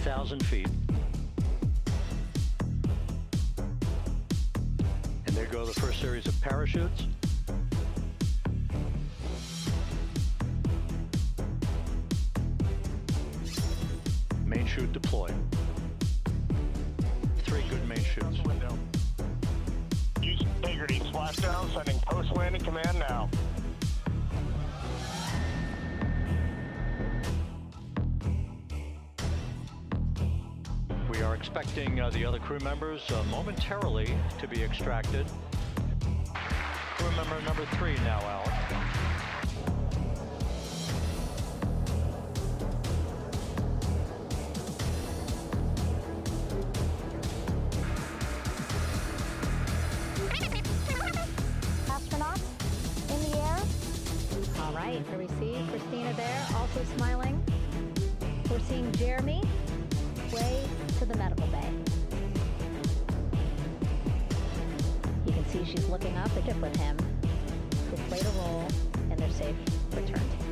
8,000 feet. And there go the first series of parachutes. Main chute deployed. 3 good main chutes. Use integrity splashdown, sending post-landing command now. We are expecting the other crew members momentarily to be extracted. Crew member number 3 now out. Astronauts in the air. All right, so we see Christina there, also smiling. We're seeing Jeremy way to the medical bay. You can see she's looking up at it with him, who played a role in their safe return to